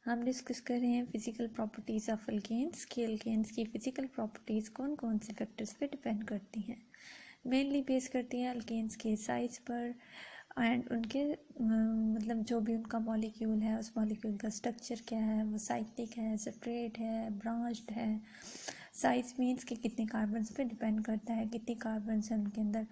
हम डिस्कस कर रहे हैं फिजिकल प्रॉपर्टीज़ ऑफ अल्केन्स कि अल्केन्स की फ़िज़िकल प्रॉपर्टीज़ कौन कौन से फैक्टर्स पे डिपेंड करती हैं। मेनली बेस करती हैं अल्केन्स के साइज़ पर एंड उनके मतलब जो भी उनका मॉलिक्यूल है उस मॉलिक्यूल का स्ट्रक्चर क्या है, वो साइक्लिक है, सेपरेट है, ब्रांच्ड है। साइज मीन्स कि कितने कार्बन्स पे डिपेंड करता है, कितने कार्बन्स हैं उनके अंदर।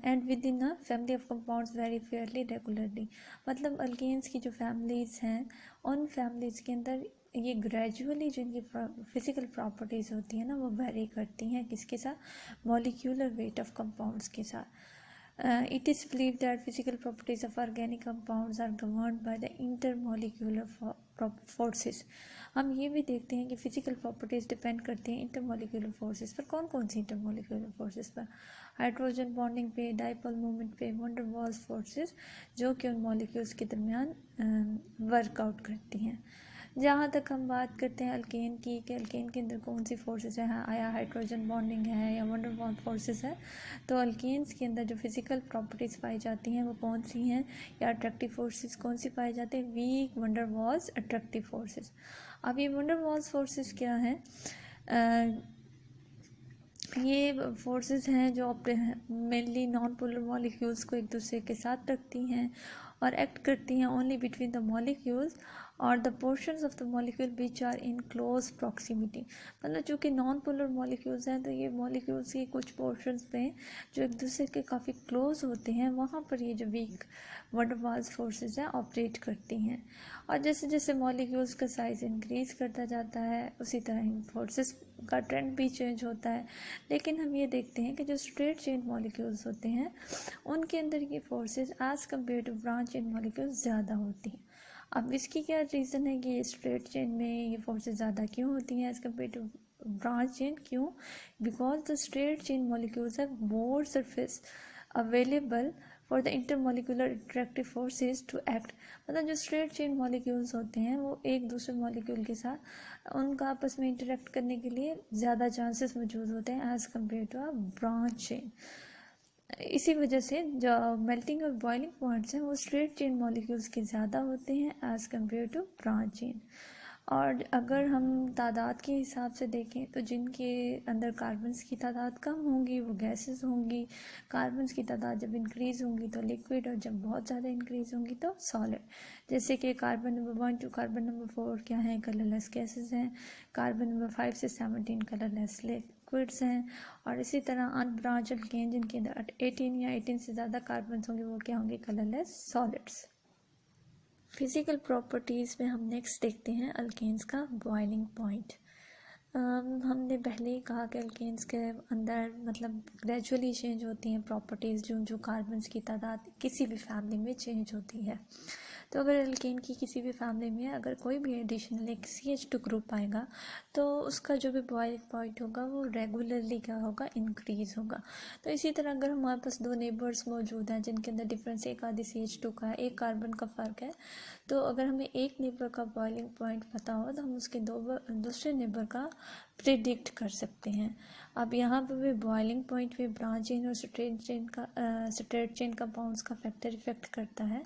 And with in a family of compounds very Fairlie regularly, मतलब अल्केन्स की जो फैमिलीज़ हैं उन फैमिलीज़ के अंदर ये ग्रेजुअली जो इनकी फिजिकल प्रॉपर्टीज़ होती हैं ना वो वेरी करती हैं किसके साथ, मॉलिक्यूलर वेट ऑफ कंपाउंड्स के साथ। It is believed that physical properties of organic compounds are governed by the intermolecular forces। हम ये भी देखते हैं कि फिजिकल प्रॉपर्टीज़ डिपेंड करती हैं इंटरमोलिकुलर फोर्सेस पर। कौन कौन सी इंटरमोलिकुलर फोर्सेस पर? हाइड्रोजन बॉन्डिंग पे, डाइपोल मूवमेंट पे, वंडर वाल्स फोर्सेस जो कि उन मॉलिक्यूल्स के दरमियान वर्कआउट करती हैं। जहाँ तक हम बात करते हैं अल्केन की कि अल्केन के अंदर कौन सी फोर्सेस है, या हाइड्रोजन बॉन्डिंग है या वंडर वाल फोर्सेस है, तो अल्केन्स के अंदर जो फिजिकल प्रॉपर्टीज़ पाई जाती हैं वो कौन सी हैं, या अट्रैक्टिव फोर्सेस कौन सी पाई जाती है, weak van der Waals attractive forces. अब ये वंडर वाल्स फोर्सेस क्या हैं? ये फोर्सेस हैं जो मेनली नॉन पोलर मॉलिक्यूल्स को एक दूसरे के साथ रखती हैं और एक्ट करती हैं ओनली बिटवीन द मॉलिक्यूल्स और the portions of the molecule which are in close proximity. मतलब चूँकि नॉन पोलर मॉलिक्यूल्स हैं तो ये मॉलिक्यूल्स के कुछ पोर्शंस पे जो एक दूसरे के काफ़ी क्लोज होते हैं वहाँ पर ये जो वीक वंडर वाल्स फोर्सेस हैं ऑपरेट करती हैं। और जैसे जैसे मॉलिक्यूल्स का साइज़ इंक्रीज़ करता जाता है उसी तरह इन फोर्सेस का ट्रेंड भी चेंज होता है। लेकिन हम ये देखते हैं कि जो स्ट्रेट चेन मॉलिक्यूल्स होते हैं उनके अंदर ये forces as compare to branch chain molecules ज़्यादा होती हैं। अब इसकी क्या रीज़न है कि ये स्ट्रेट चेन में ये फोर्सेस ज़्यादा क्यों होती हैं as compare to branch chain? क्यों? Because the straight chain molecules have more surface available for the intermolecular attractive forces to act. मतलब जो स्ट्रेट चेन मॉलिक्यूल्स होते हैं वो एक दूसरे मॉलिक्यूल के साथ उनका आपस में इंटरेक्ट करने के लिए ज़्यादा चांसेस मौजूद होते हैं as compare to a branch chain. इसी वजह से जो मेल्टिंग और बॉइलिंग पॉइंट्स हैं वो स्ट्रेट चेन मॉलिक्यूल्स के ज़्यादा होते हैं as compare to branch chain. और अगर हम तादाद के हिसाब से देखें तो जिनके अंदर कार्बन्स की तादाद कम होंगी वो गैसेस होंगी, कार्बन्स की तादाद जब इंक्रीज़ होंगी तो लिक्विड, और जब बहुत ज़्यादा इंक्रीज़ होंगी तो सॉलिड। जैसे कि carbon number 1 to carbon number 4 क्या हैं, कलरलेस गैसेस हैं। कार्बन नंबर 5 से 17 कलरलेस लिक्विड्स हैं। और इसी तरह अनब्रांच अल्केन जिनके अंदर 18 या 18 से ज़्यादा कार्बन्स होंगे वो क्या होंगे, कलरलेस सॉलिड्स। फिज़िकल प्रॉपर्टीज़ में हम नेक्स्ट देखते हैं अल्केन्स का बॉइलिंग पॉइंट। हमने पहले ही कहा कि अल्केन्स के अंदर मतलब ग्रेजुअली चेंज होती हैं प्रॉपर्टीज़ जो जो कार्बन्स की तादाद किसी भी फैमिली में चेंज होती है। तो अगर अल्केन की किसी भी फैमिली में अगर कोई भी एडिशनल एक CH2 ग्रुप आएगा तो उसका जो भी बॉइलिंग पॉइंट होगा वो रेगुलरली क्या होगा, इंक्रीज़ होगा। तो इसी तरह अगर हमारे पास दो नेबर्स मौजूद हैं जिनके अंदर डिफरेंस एक आधी CH2 का है, एक कार्बन का फ़र्क है, तो अगर हमें एक नेबर का बॉइलिंग पॉइंट पता हो तो हम उसके दूसरे नेबर का प्रिडिक्ट कर सकते हैं। अब यहाँ पर भी बॉइलिंग पॉइंट पे ब्रांच चेन और स्ट्रेट चेन कंपाउंड्स का फैक्टर इफेक्ट करता है।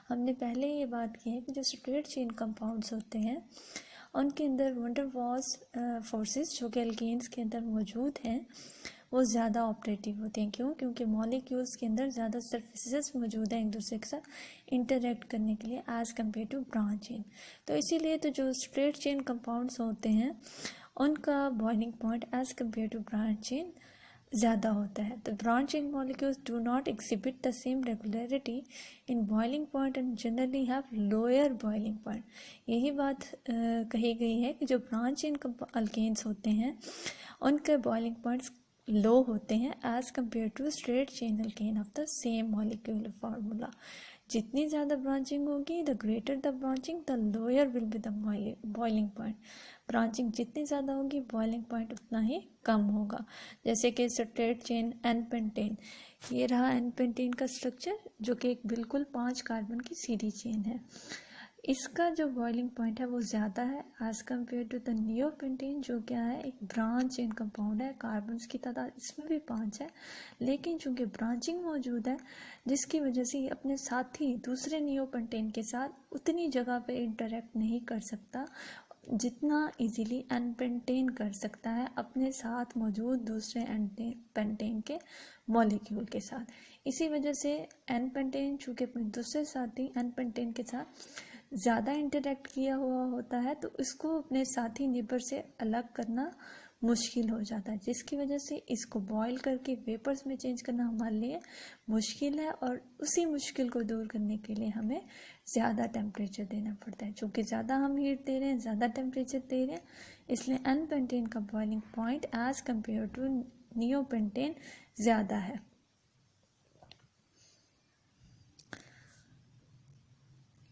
हमने पहले ये बात की है कि जो स्ट्रेट चेन कंपाउंड्स होते हैं उनके अंदर वंडर वाल्स फोर्सेस जो कि अल्केन्स के अंदर मौजूद हैं वो ज़्यादा ऑपरेटिव होते हैं। क्यों? क्योंकि मॉलिक्यूल्स के अंदर ज़्यादा सर्फेसेस मौजूद हैं एक दूसरे के साथ इंटरेक्ट करने के लिए as compare to branch chain. तो इसीलिए तो जो स्ट्रेट चेन कंपाउंड्स होते हैं उनका boiling point as compare to branch chain ज़्यादा होता है। तो branch chain molecules do not exhibit the same regularity in boiling point and generally have lower boiling point. यही बात कही गई है कि जो ब्रांच चेन अल्केन्स होते हैं उनके बॉइलिंग पॉइंट्स लो होते हैं as compare to straight chain alkane of the same molecular formula. जितनी ज़्यादा ब्रांचिंग होगी the greater the branching the lower will be the boiling point. Branching जितनी ज़्यादा होगी बॉइलिंग पॉइंट उतना ही कम होगा। जैसे कि स्ट्रेट चेन एन पेंटेन, ये रहा एन पेंटेन का स्ट्रक्चर जो कि एक बिल्कुल 5 कार्बन की सीधी चेन है। इसका जो बॉइलिंग पॉइंट है वो ज़्यादा है as compare to the neopentane, जो क्या है एक ब्रांच चेन कंपाउंड है। कार्बन्स की तादाद इसमें भी 5 है, लेकिन चूंकि ब्रांचिंग मौजूद है जिसकी वजह से ये अपने साथी दूसरे नियोपेंटेन के साथ उतनी जगह पे इंटरेक्ट नहीं कर सकता जितना इजीली एनपेंटेन कर सकता है अपने साथ मौजूद दूसरे पेंटेन के मॉलिक्यूल के साथ। इसी वजह से एनपेंटेन चूँकि अपने दूसरे साथी एनपेंटेन के साथ ज़्यादा इंटरेक्ट किया हुआ होता है तो इसको अपने साथी नेबर से अलग करना मुश्किल हो जाता है, जिसकी वजह से इसको बॉईल करके वेपर्स में चेंज करना हमारे लिए मुश्किल है। और उसी मुश्किल को दूर करने के लिए हमें ज़्यादा टेम्परेचर देना पड़ता है। चूँकि ज़्यादा हम हीट दे रहे हैं, ज़्यादा टेम्परेचर दे रहे हैं, इसलिए एनपेंटेन का boiling point as compare to neopentane ज़्यादा है।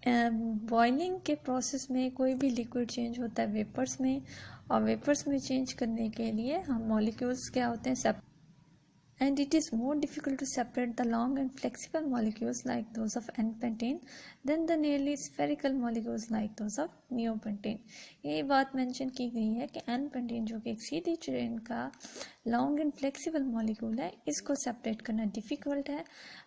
बॉइलिंग के प्रोसेस में कोई भी लिक्विड चेंज होता है वेपर्स में, और वेपर्स में चेंज करने के लिए हम मॉलिक्यूल्स क्या होते हैं and it is more difficult to separate the long and flexible molecules like those of N-pentane than the nearly spherical molecules like those of neopentane। ये बात मेंशन की गई है कि N-pentane जो कि एक सीधी चेन का लॉन्ग एंड फ्लेक्सिबल मॉलिक्यूल है, इसको सेपरेट करना डिफ़िकल्ट है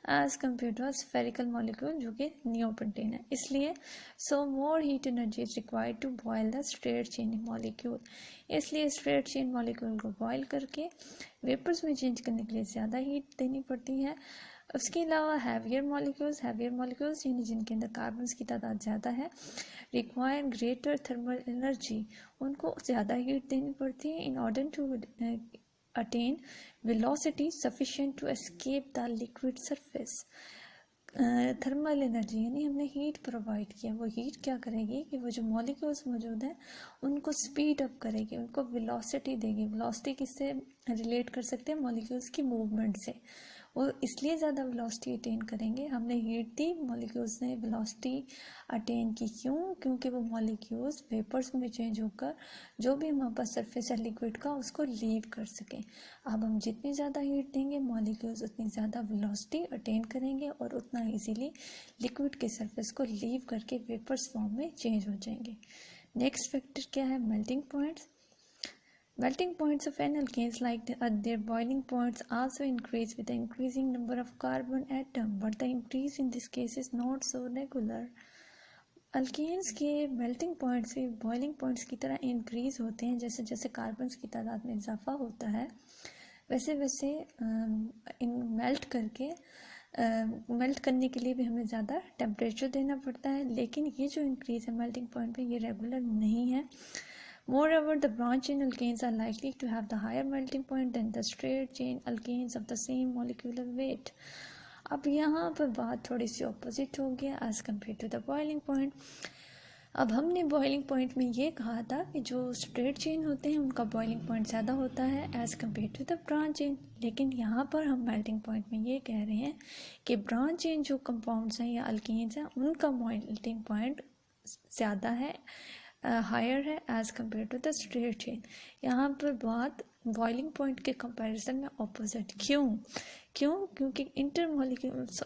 as compare to spherical molecule जो कि नियोपेंटेन है। इसलिए so more heat energy is required to boil the straight chain molecule. इसलिए स्ट्रेट चेन मॉलिक्यूल को बॉयल करके वेपर्स में चेंज करने के लिए ज़्यादा हीट देनी पड़ती है। उसके अलावा हैवियर मॉलिक्यूल्स यानी जिनके अंदर कार्बन्स की तादाद ज़्यादा है, रिक्वायर ग्रेटर थर्मल एनर्जी, उनको ज़्यादा हीट देनी पड़ती है in order to attain velocity sufficient to escape the liquid surface। Thermal energy यानी हमने हीट प्रोवाइड किया, वो हीट क्या करेगी कि वो जो मॉलिक्यूल्स मौजूद हैं उनको स्पीड अप करेगी, उनको वेलोसिटी देगी। वेलोसिटी किससे रिलेट कर सकते हैं? मॉलिक्यूल्स की मूवमेंट से। वो इसलिए ज़्यादा वेलोसिटी अटेन करेंगे, हमने हीट दी, मॉलिक्यूल्स ने वेलोसिटी अटेन की। क्यों? क्योंकि वो मॉलिक्यूल्स वेपर्स में चेंज होकर जो भी हमारे पास सरफेस है लिक्विड का उसको लीव कर सकें। अब हम जितनी ज़्यादा हीट देंगे मॉलिक्यूल्स उतनी ज़्यादा वेलोसिटी अटेन करेंगे और उतना इजीली लिक्विड के सरफेस को लीव करके वेपर्स फॉर्म में चेंज हो जाएंगे। नेक्स्ट फैक्टर क्या है? Melting points. Melting points of alkanes like their boiling points also increase with the increasing number of carbon atom, but the increase in this case is not so regular। Alkanes के melting points भी boiling points की तरह increase होते हैं। जैसे जैसे carbons की तादाद में इजाफा होता है वैसे वैसे मेल्ट करने के लिए भी हमें ज़्यादा टेम्परेचर देना पड़ता है, लेकिन ये जो इंक्रीज है मेल्टिंग पॉइंट पे ये रेगुलर नहीं है। Moreover, the branch chain alkanes are likely to have the higher melting point than the straight chain alkanes of the same molecular weight। अब यहाँ पर बात थोड़ी सी ऑपोजिट हो गया as compare to the boiling point. अब हमने बॉइलिंग पॉइंट में ये कहा था कि जो स्ट्रेट चेन होते हैं उनका बॉइलिंग पॉइंट ज़्यादा होता है as compare to the branch chain, लेकिन यहाँ पर हम मेल्टिंग पॉइंट में ये कह रहे हैं कि ब्रांच चेन जो कंपाउंड्स हैं या अल्केन्स हैं उनका मेल्टिंग पॉइंट ज़्यादा है, हायर है as compare to the straight chain. यहाँ पर बात बॉइलिंग पॉइंट के कंपैरिजन में ऑपोजिट। क्योंकि इंटर मॉलिक्यूल्स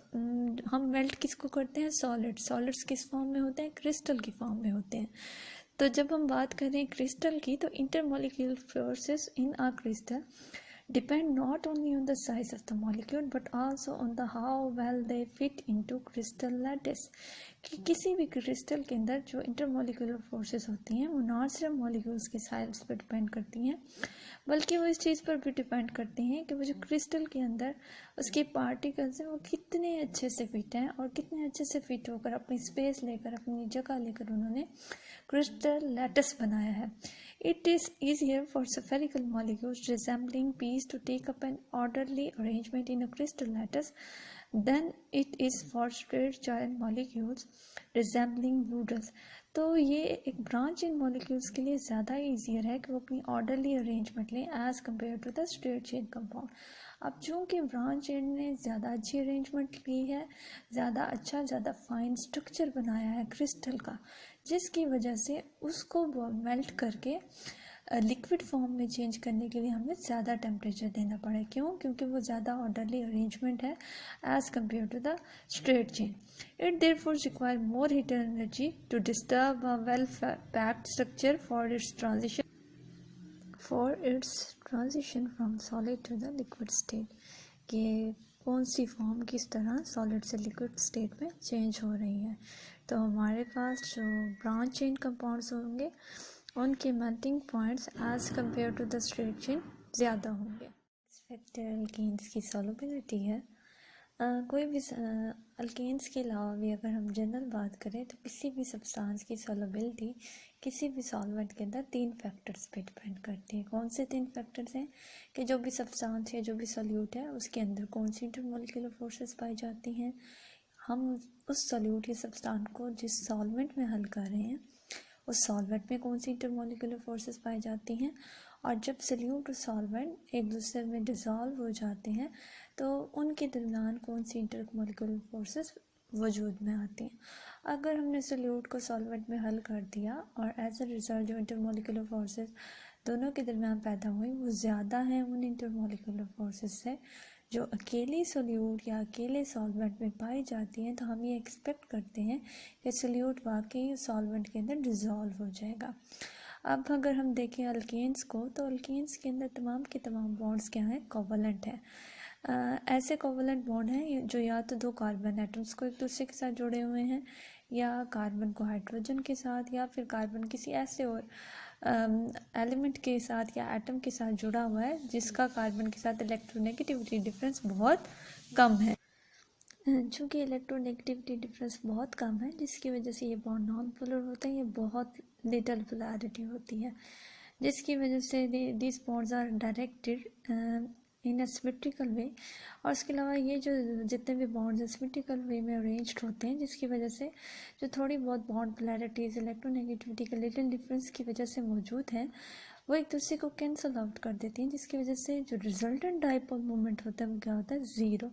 हम मेल्ट किसको करते हैं? सॉलिड्स किस फॉर्म में होते हैं? क्रिस्टल की फॉर्म में होते हैं। तो जब हम बात करें क्रिस्टल की तो inter molecule forces in a crystal depend not only on the size of the molecule but also on the how well they fit into crystal lattice। कि किसी भी क्रिस्टल के अंदर जो इंटरमॉलिक्यूलर फोर्सेस होती हैं वो ना सिर्फ मॉलिक्यूल्स के साइज पर डिपेंड करती हैं बल्कि वो इस चीज़ पर भी डिपेंड करती हैं कि वो जो क्रिस्टल के अंदर उसके पार्टिकल्स हैं वो कितने अच्छे से फिट हैं और कितने अच्छे से फिट होकर अपनी स्पेस लेकर अपनी जगह लेकर उन्होंने क्रिस्टल लैटिस बनाया है। It is easier for spherical molecules resembling peas to take up an orderly arrangement in a crystal lattice than it is for straight chain molecules resembling noodles। तो ये एक ब्रांच इन मॉलिक्यूल्स के लिए ज़्यादा easier है कि वो अपनी ऑर्डरली अरेंजमेंट लें as compare to the straight chain compound. अब चूँकि ब्रांच चेन ने ज़्यादा अच्छी अरेंजमेंट ली है, ज़्यादा फाइन स्ट्रक्चर बनाया है क्रिस्टल का, जिसकी वजह से उसको मेल्ट करके लिक्विड फॉर्म में चेंज करने के लिए हमें ज़्यादा टेम्परेचर देना पड़े। क्यों? क्योंकि वो ज़्यादा ऑर्डरली अरेंजमेंट है as compare to the straight chain. It therefore require more heat energy to disturb a well packed structure for its transition from solid to the liquid state. कि कौन सी फॉर्म किस तरह सॉलिड से liquid state में change हो रही है। तो हमारे पास जो ब्रांच चेन कंपाउंड्स होंगे उनके melting points as compare to the straight chain ज़्यादा होंगे। फैक्टर अल्केन्स की सॉल्युबिलिटी है। कोई भी अल्केन्स के अलावा भी अगर हम जनरल बात करें तो किसी भी सब्सटेंस की सॉल्युबिलिटी किसी भी सॉल्वेंट के अंदर 3 फैक्टर्स पे डिपेंड करती है। कौन से 3 फैक्टर्स हैं? कि जो भी सब्सटेंस है, जो भी सॉल्यूट है, उसके अंदर कौन सी इंटरमोलिकुलर फोर्सेस पाई जाती हैं, हम उस सॉल्यूट या सब्सटेंस को जिस सॉल्वेंट में हल कर रहे हैं उस सॉल्वेंट में कौन सी इंटरमोलिकुलर फोर्सेस पाई जाती हैं, और जब सॉल्यूट और सॉल्वेंट एक दूसरे में डिज़ोल्व हो जाते हैं तो उनके दरमियान कौन सी इंटरमोलिकुलर फोर्सेस वजूद में आती हैं। अगर हमने सॉल्यूट को सॉल्वेंट में हल कर दिया और एज अ रिज़ल्ट जो इंटरमोलिकुलर फोर्सेस दोनों के दरमियान पैदा हुई वो ज़्यादा हैं उन इंटरमोलिकुलर फोर्सेस से जो अकेले सॉल्यूट या अकेले सॉल्वेंट में पाई जाती हैं, तो हम ये एक्सपेक्ट करते हैं कि सॉल्यूट वाकई सॉल्वेंट के अंदर डिज़ोल्व हो जाएगा। अब अगर हम देखें अल्केन्स को, तो अल्केन्स के अंदर तमाम के तमाम बॉन्ड्स क्या हैं? कोवलेंट है। ऐसे कोवलेंट बॉन्ड हैं जो या तो 2 कार्बन एटम्स को एक दूसरे के साथ जुड़े हुए हैं, या कार्बन को हाइड्रोजन के साथ, या फिर कार्बन किसी ऐसे और एलिमेंट के साथ या एटम के साथ जुड़ा हुआ है जिसका कार्बन के साथ इलेक्ट्रोनेगेटिविटी डिफरेंस बहुत कम है। चूँकि इलेक्ट्रोनेगेटिविटी डिफरेंस बहुत कम है जिसकी वजह से ये बॉन्ड नॉन पोलर होता है, ये बहुत लिटिल पोलैरिटी होती है, जिसकी वजह से this bonds are directed in a symmetrical way. और उसके अलावा ये जो जितने भी बॉन्ड्स सिमेट्रिकल वे में अरेंज्ड होते हैं, जिसकी वजह से जो थोड़ी बहुत बॉन्ड पोलैरिटीज़ इलेक्ट्रोनेगेटिविटी के लिटिल डिफरेंस की वजह से मौजूद हैं, वो एक दूसरे को कैंसिल आउट कर देती हैं, जिसकी वजह से जो रिजल्टेंट डाइपोल मोमेंट होता है वो क्या होता है? 0,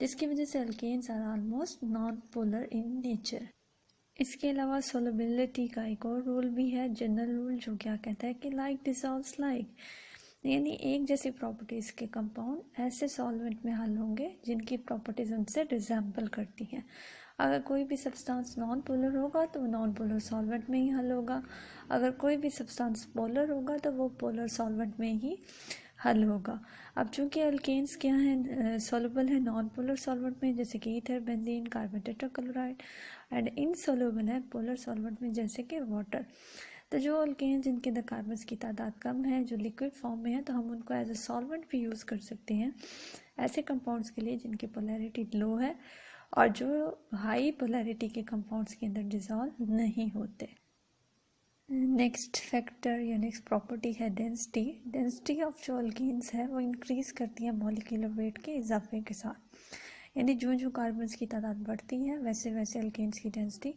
जिसकी वजह से alkanes are almost non polar in nature. इसके अलावा सोलबिलिटी का एक और रूल भी है, जनरल रूल, जो क्या कहता है कि लाइक डिसॉल्व्स लाइक, यानी एक जैसी प्रॉपर्टीज़ के कंपाउंड ऐसे सॉल्वेंट में हल होंगे जिनकी प्रॉपर्टीज़ उनसे रिजेंबल करती हैं। अगर कोई भी सब्सटेंस नॉन पोलर होगा तो नॉन पोलर सॉल्वेंट में ही हल होगा, अगर कोई भी सब्सटेंस पोलर होगा तो वो पोलर सॉल्वेंट में ही हल होगा। अब चूँकि अल्केन्स क्या है? सॉल्युबल है नॉन पोलर सॉल्वेंट में, जैसे कि ether, benzene, carbon tetrachloride, and insoluble है पोलर सॉल्वेंट में, जैसे कि वाटर। तो जो अल्केन्स जिनके अंदर कार्बन्स की तादाद कम है, जो लिक्विड फॉर्म में है, तो हम उनको एज अ सॉल्वेंट भी यूज़ कर सकते हैं ऐसे कंपाउंड्स के लिए जिनकी पोलैरिटी लो है और जो हाई पोलैरिटी के कंपाउंड्स के अंदर डिज़ोल्व नहीं होते। नेक्स्ट फैक्टर या नेक्स्ट प्रॉपर्टी है डेंसिटी। डेंसिटी ऑफ जो अल्केन्स है वो इंक्रीज़ करती है मॉलिक्यूलर वेट के इजाफे के साथ, यानी जो जो कार्बन्स की तादाद बढ़ती है वैसे वैसे अल्केन्स की डेंसिटी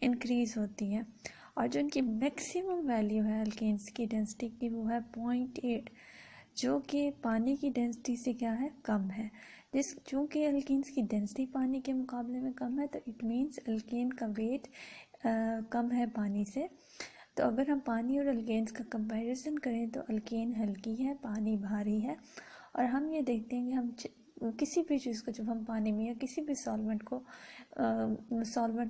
इंक्रीज़ होती है। और जो इनकी मैक्सिमम वैल्यू है अल्केन्स की डेंसिटी की वो है 0.8, जो कि पानी की डेंसिटी से क्या है? कम है। चूँकि अल्केन्स की डेंसिटी पानी के मुकाबले में कम है, तो इट मीन्स अल्केन का वेट कम है पानी से। तो अगर हम पानी और अल्केन्स का कंपैरिजन करें तो अल्केन हल्की है, पानी भारी है। और हम ये देखते हैं कि हम किसी भी चीज़ को जब हम पानी में या किसी भी सॉल्वेंट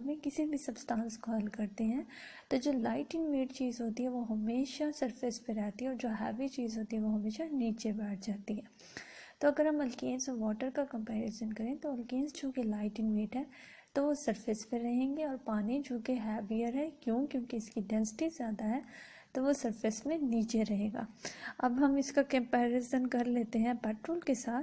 में किसी भी सब्सटेंस को हल करते हैं, तो जो लाइट इन वेट चीज़ होती है वो हमेशा सरफेस पे रहती है और जो हैवी चीज़ होती है वो हमेशा नीचे बैठ जाती है। तो अगर हम अल्केन्स और वाटर का कंपैरिजन करें तो अल्केन्स चूँकि लाइट इन वेट है तो वो सरफेस पे रहेंगे, और पानी चूँकि हैवियर है, क्योंकि इसकी डेंसिटी ज़्यादा है, तो वो सरफेस में नीचे रहेगा। अब हम इसका कंपैरिजन कर लेते हैं पेट्रोल के साथ।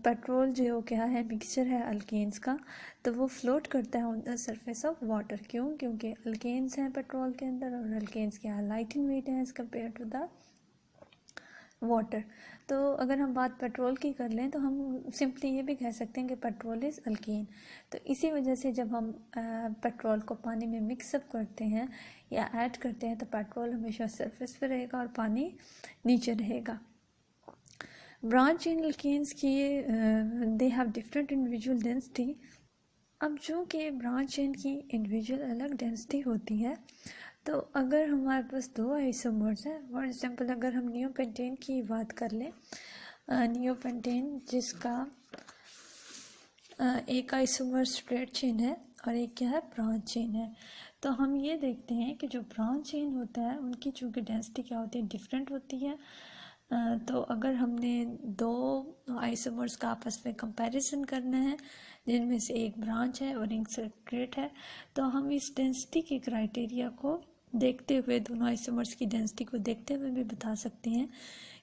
पेट्रोल जो क्या है? मिक्सचर है अल्केन्स का, तो वो फ्लोट करता है on the surface of water. क्योंकि अल्केन्स हैं पेट्रोल के अंदर, और अल्केन्स क्या है? लाइट इन वेट है as compare to the water. तो अगर हम बात पेट्रोल की कर लें तो हम सिंपली ये भी कह सकते हैं कि पेट्रोल इज़ अल्केन। तो इसी वजह से जब हम पेट्रोल को पानी में मिक्सअप करते हैं या ऐड करते हैं तो पेट्रोल हमेशा सरफेस पे रहेगा और पानी नीचे रहेगा। ब्रांच इन अल्केन्स की they have different individual density. अब जो कि ब्रांच चेन की इंडिविजुअल अलग डेंसिटी होती है, तो अगर हमारे पास दो आइसोमर्स हैं, फॉर एग्जांपल अगर हम नियोपेंटेन की बात कर लें, नियोपेंटेन जिसका एक आइसोमर स्ट्रेट चेन है और एक क्या है, ब्रांच चेन है। तो हम ये देखते हैं कि जो ब्रांच चेन होता है उनकी चूँकि डेंसिटी क्या होती है, डिफरेंट होती है। तो अगर हमने दो आइसोमर्स का आपस में कंपैरिजन करना है जिनमें से एक ब्रांच है और एक स्ट्रेट है, तो हम इस डेंसिटी के क्राइटेरिया को देखते हुए, दोनों आइसोमर्स की डेंसिटी को देखते हुए भी बता सकते हैं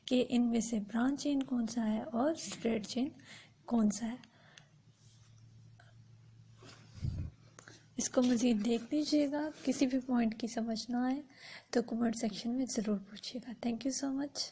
कि इनमें से ब्रांच चेन कौन सा है और स्ट्रेट चेन कौन सा है। इसको मज़ीद देख लीजिएगा, किसी भी पॉइंट की समझ ना आए तो कमेंट सेक्शन में ज़रूर पूछिएगा। Thank you so much.